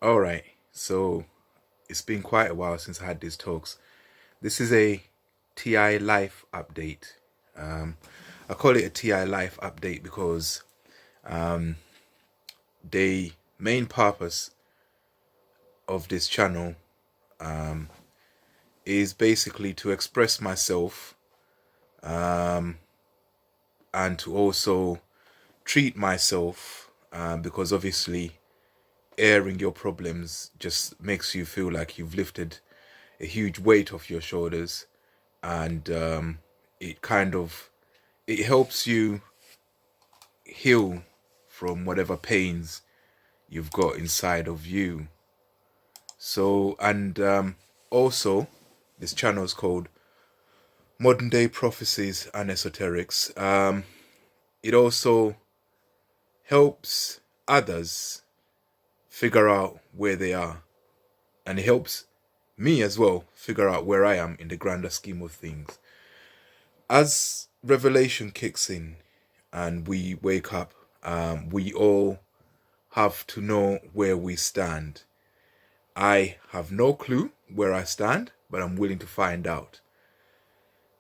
All right. So it's been quite a while since I had these talks. This is a TI Life update. Um, I call it a TI Life update because the main purpose of this channel is basically to express myself and to also treat myself because obviously airing your problems just makes you feel like you've lifted a huge weight off your shoulders, and it kind of it helps you heal from whatever pains you've got inside of you. So, and also, this channel is called Modern Day Prophecies and Esoterics. It also helps others figure out where they are, and it helps me as well figure out where I am in the grander scheme of things. As revelation kicks in and we wake up, we all have to know where we stand. I have no clue where I stand, but I'm willing to find out.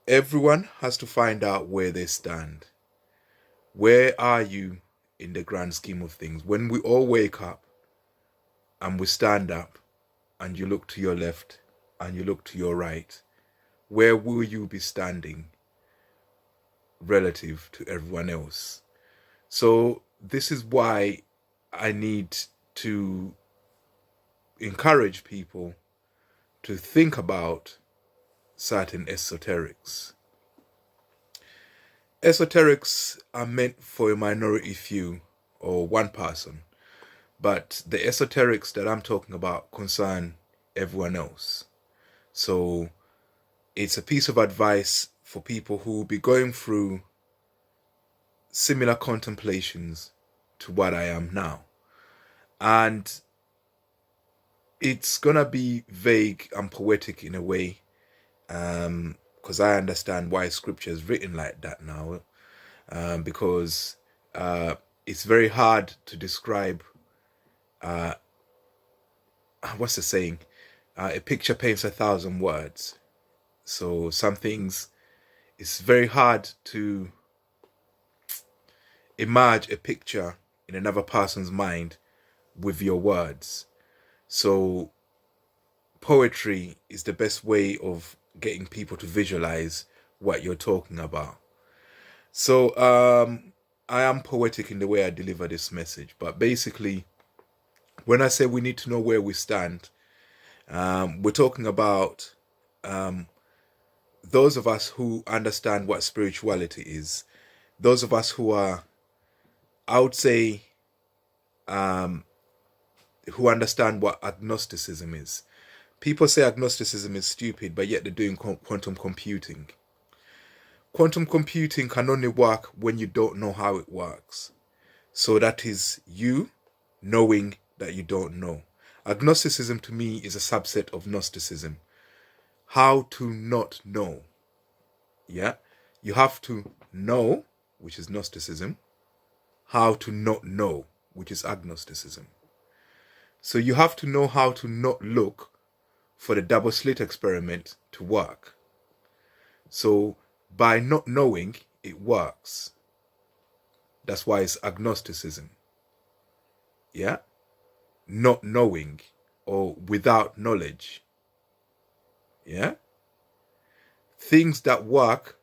Everyone has to find out where they stand. Where are you in the grand scheme of things? When we all wake up and we stand up and you look to your left and you look to your right, where will you be standing relative to everyone else? So this is why I need to encourage people to think about certain esoterics. Esoterics are meant for a minority few or one person, but the esoterics that I'm talking about concern everyone else. So it's a piece of advice for people who will be going through similar contemplations to what I am now. And it's gonna be vague and poetic in a way, because I understand why scripture is written like that now, because it's very hard to describe. What's the saying? A picture paints 1,000 words. So some things, it's very hard to imagine a picture in another person's mind with your words. So poetry is the best way of getting people to visualize what you're talking about. So I am poetic in the way I deliver this message, but basically, when I say we need to know where we stand, we're talking about those of us who understand what spirituality is, those of us who are, I would say, who understand what agnosticism is. People say agnosticism is stupid, but yet they're doing quantum computing. Quantum computing can only work when you don't know how it works. So that is you knowing that you don't know. Agnosticism to me is a subset of Gnosticism. How to not know. Yeah? You have to know, which is Gnosticism, how to not know, which is agnosticism. So you have to know how to not look for the double slit experiment to work. So by not knowing, it works. That's why it's agnosticism. Yeah? Not knowing or without knowledge. Yeah? Things that work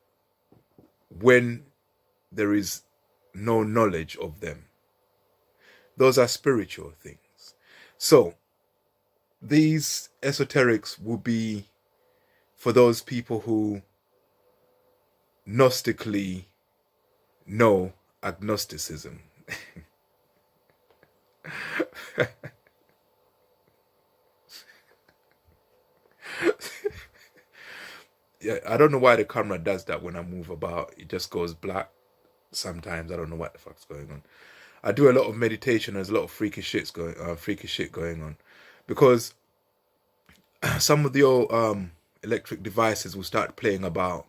when there is no knowledge of them. Those are spiritual things. So these esoterics will be for those people who gnostically know agnosticism. Yeah, I don't know why the camera does that when I move about. It just goes black sometimes. I don't know what the fuck's going on. I do a lot of meditation. There's a lot of freaky shit going on, because some of the old electric devices will start playing about,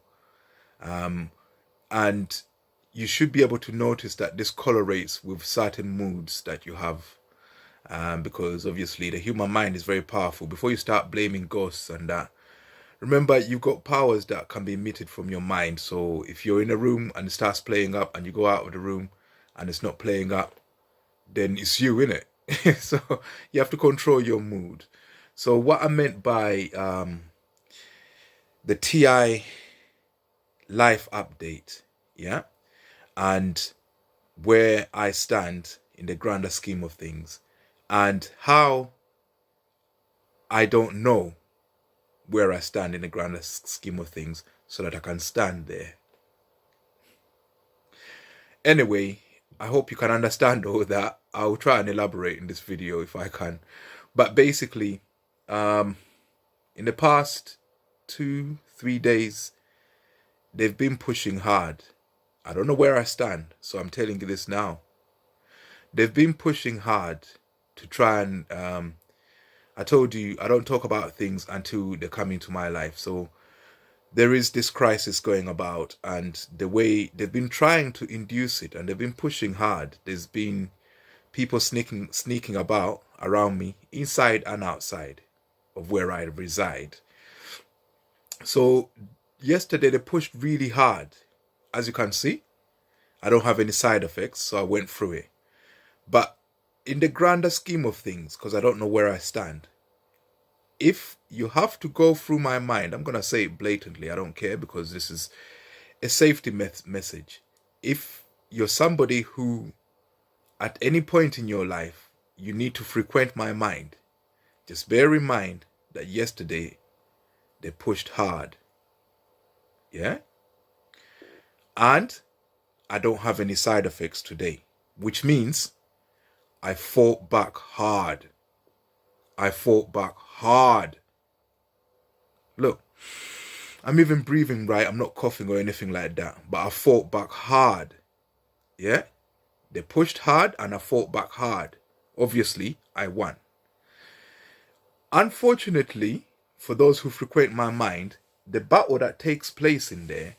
and you should be able to notice that this correlates with certain moods that you have. because obviously the human mind is very powerful. Before you start blaming ghosts and that, remember you've got powers that can be emitted from your mind. So if you're in a room and it starts playing up and you go out of the room and it's not playing up, then it's you, innit? So you have to control your mood. So what I meant by the TI life update, yeah, and where I stand in the grander scheme of things, and how I don't know where I stand in the grander scheme of things so that I can stand there. Anyway, I hope you can understand all that. I'll try and elaborate in this video if I can. But basically, in the past 2-3 days, they've been pushing hard. I don't know where I stand, so I'm telling you this now. They've been pushing hard to try and, I told you, I don't talk about things until they come into my life. So there is this crisis going about, and the way they've been trying to induce it, and they've been pushing hard. There's been people sneaking about around me, inside and outside of where I reside. So yesterday they pushed really hard. As you can see, I don't have any side effects, so I went through it. But in the grander scheme of things, because I don't know where I stand, if you have to go through my mind, I'm going to say it blatantly, I don't care, because this is a safety message. If you're somebody who, at any point in your life, you need to frequent my mind, just bear in mind that yesterday they pushed hard. Yeah? And I don't have any side effects today, which means I fought back hard. I fought back hard. Look, I'm even breathing right. I'm not coughing or anything like that. But I fought back hard. Yeah? They pushed hard and I fought back hard. Obviously, I won. Unfortunately, for those who frequent my mind, the battle that takes place in there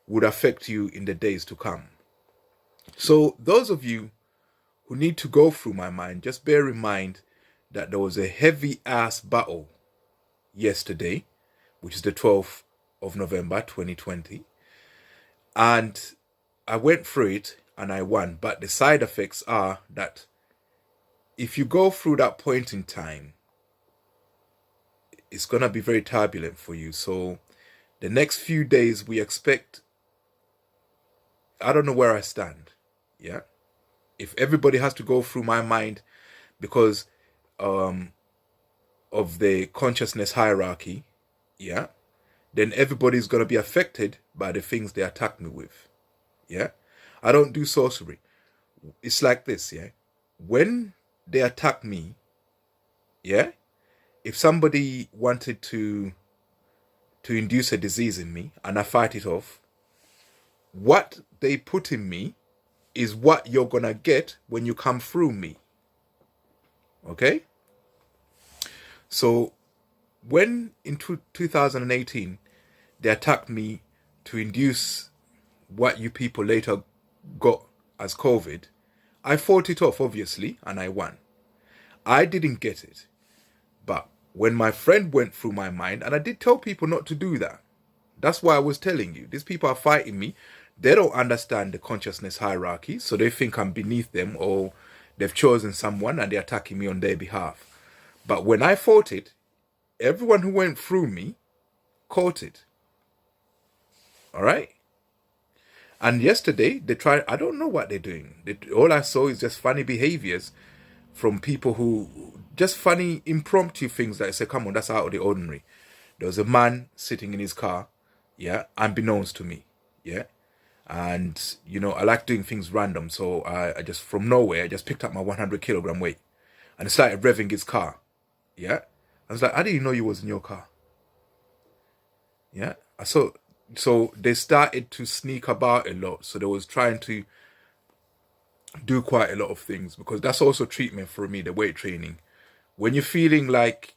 would affect you in the days to come. So those of you who need to go through my mind, just bear in mind that there was a heavy ass battle yesterday, which is the 12th of November 2020, and I went through it and I won. But the side effects are that if you go through that point in time, it's going to be very turbulent for you. So the next few days we expect, I don't know where I stand. Yeah. If everybody has to go through my mind because of the consciousness hierarchy, yeah, then everybody's going to be affected by the things they attack me with. Yeah. I don't do sorcery. It's like this, yeah. When they attack me, yeah, if somebody wanted to induce a disease in me and I fight it off, what they put in me is what you're going to get when you come through me. Okay? So when in 2018 they attacked me to induce what you people later got as COVID, I fought it off, obviously, and I won. I didn't get it. But when my friend went through my mind, and I did tell people not to do that. That's why I was telling you. These people are fighting me. They don't understand the consciousness hierarchy, so they think I'm beneath them or they've chosen someone and they're attacking me on their behalf. But when I fought it, everyone who went through me caught it. All right? And yesterday, they tried, I don't know what they're doing. All I saw is just funny behaviors from people who, just funny impromptu things that say, come on, that's out of the ordinary. There was a man sitting in his car, yeah, unbeknownst to me, yeah. And, you know, I like doing things random. So I just, from nowhere, I just picked up my 100 kilogram weight and started revving his car, yeah. I was like, I didn't know you was in your car. Yeah. So they started to sneak about a lot. So they was trying to do quite a lot of things, because that's also treatment for me, the weight training. When you're feeling like,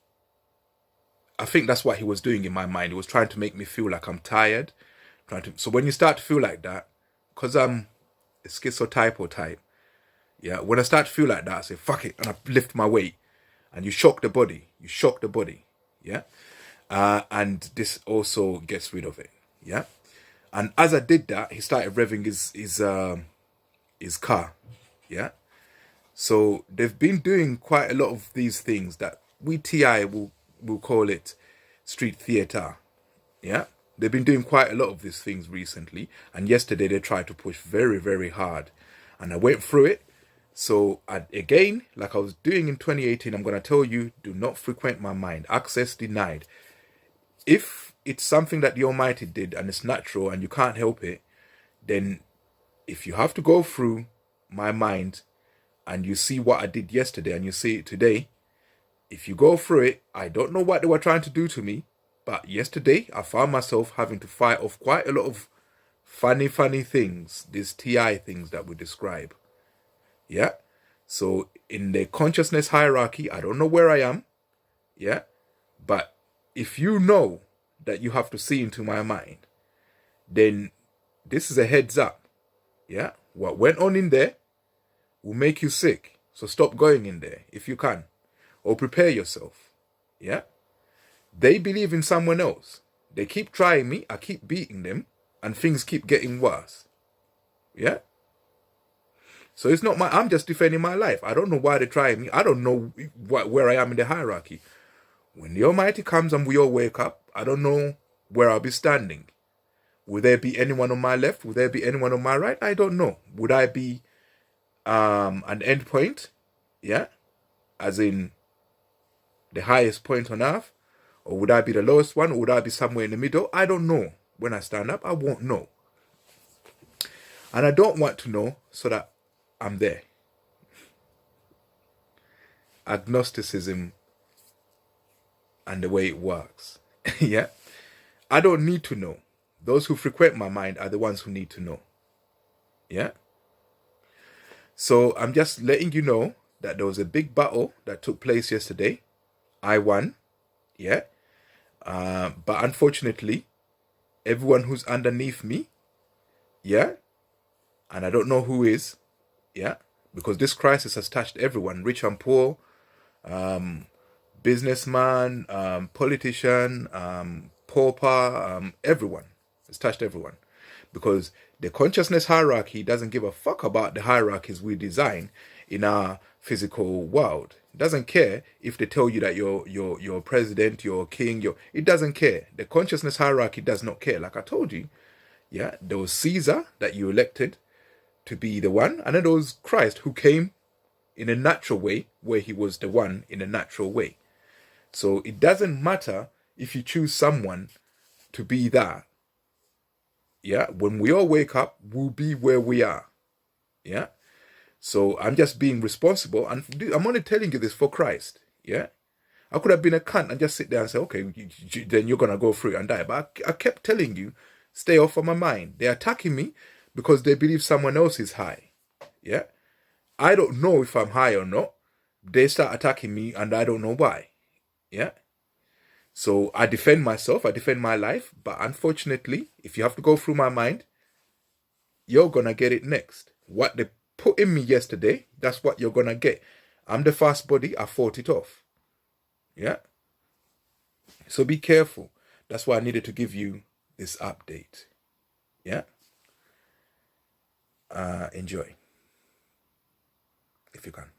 I think that's what he was doing in my mind. He was trying to make me feel like I'm tired. So when you start to feel like that, because I'm a schizotype type, Yeah, when I start to feel like that, I say fuck it, and I lift my weight, and you shock the body. You shock the body. Yeah, and this also gets rid of it. Yeah, and as I did that, he started revving his car. Yeah, so they've been doing quite a lot of these things that we TI will call it street theater. Yeah, they've been doing quite a lot of these things recently, and yesterday they tried to push very, very hard, and I went through it. So again, like I was doing in 2018, I'm gonna tell you: do not frequent my mind. Access denied. If it's something that the Almighty did and it's natural and you can't help it, then if you have to go through my mind and you see what I did yesterday and you see it today, if you go through it, I don't know what they were trying to do to me, but yesterday I found myself having to fight off quite a lot of funny, funny things, these TI things that we describe. Yeah. So in the consciousness hierarchy, I don't know where I am. Yeah. But if you know that you have to see into my mind, then this is a heads up. Yeah. What went on in there will make you sick. So stop going in there if you can. Or prepare yourself. Yeah. They believe in someone else. They keep trying me. I keep beating them. And things keep getting worse. Yeah. So it's not I'm just defending my life. I don't know why they're trying me. I don't know where I am in the hierarchy. When the Almighty comes and we all wake up, I don't know where I'll be standing. Will there be anyone on my left? Will there be anyone on my right? I don't know. Would I be an end point? Yeah? As in the highest point on earth? Or would I be the lowest one? Or would I be somewhere in the middle? I don't know. When I stand up, I won't know. And I don't want to know so that I'm there. Agnosticism and the way it works. Yeah? I don't need to know. Those who frequent my mind are the ones who need to know. Yeah? So I'm just letting you know that there was a big battle that took place yesterday. I won. Yeah? But unfortunately, everyone who's underneath me, yeah? And I don't know who is, yeah? Because this crisis has touched everyone, rich and poor, businessman, politician, pauper, everyone. It's touched everyone. Because the consciousness hierarchy doesn't give a fuck about the hierarchies we design in our physical world. It doesn't care if they tell you that you're president, you're king, it doesn't care. The consciousness hierarchy does not care. Like I told you, yeah, there was Caesar that you elected to be the one, and then there was Christ who came in a natural way, where he was the one in a natural way. So it doesn't matter if you choose someone to be that. Yeah, when we all wake up, we'll be where we are. Yeah. So I'm just being responsible, and I'm only telling you this for Christ. Yeah. I could have been a cunt and just sit there and say, okay, then you're gonna go through it and die. But I kept telling you, stay off of my mind. They're attacking me because they believe someone else is high. Yeah. I don't know if I'm high or not. They start attacking me and I don't know why. Yeah. So I defend myself, I defend my life, but unfortunately, if you have to go through my mind, you're gonna get it next. What they put in me yesterday, that's what you're gonna get. I'm the fast body, I fought it off. Yeah? So be careful. That's why I needed to give you this update. Yeah? Enjoy. If you can.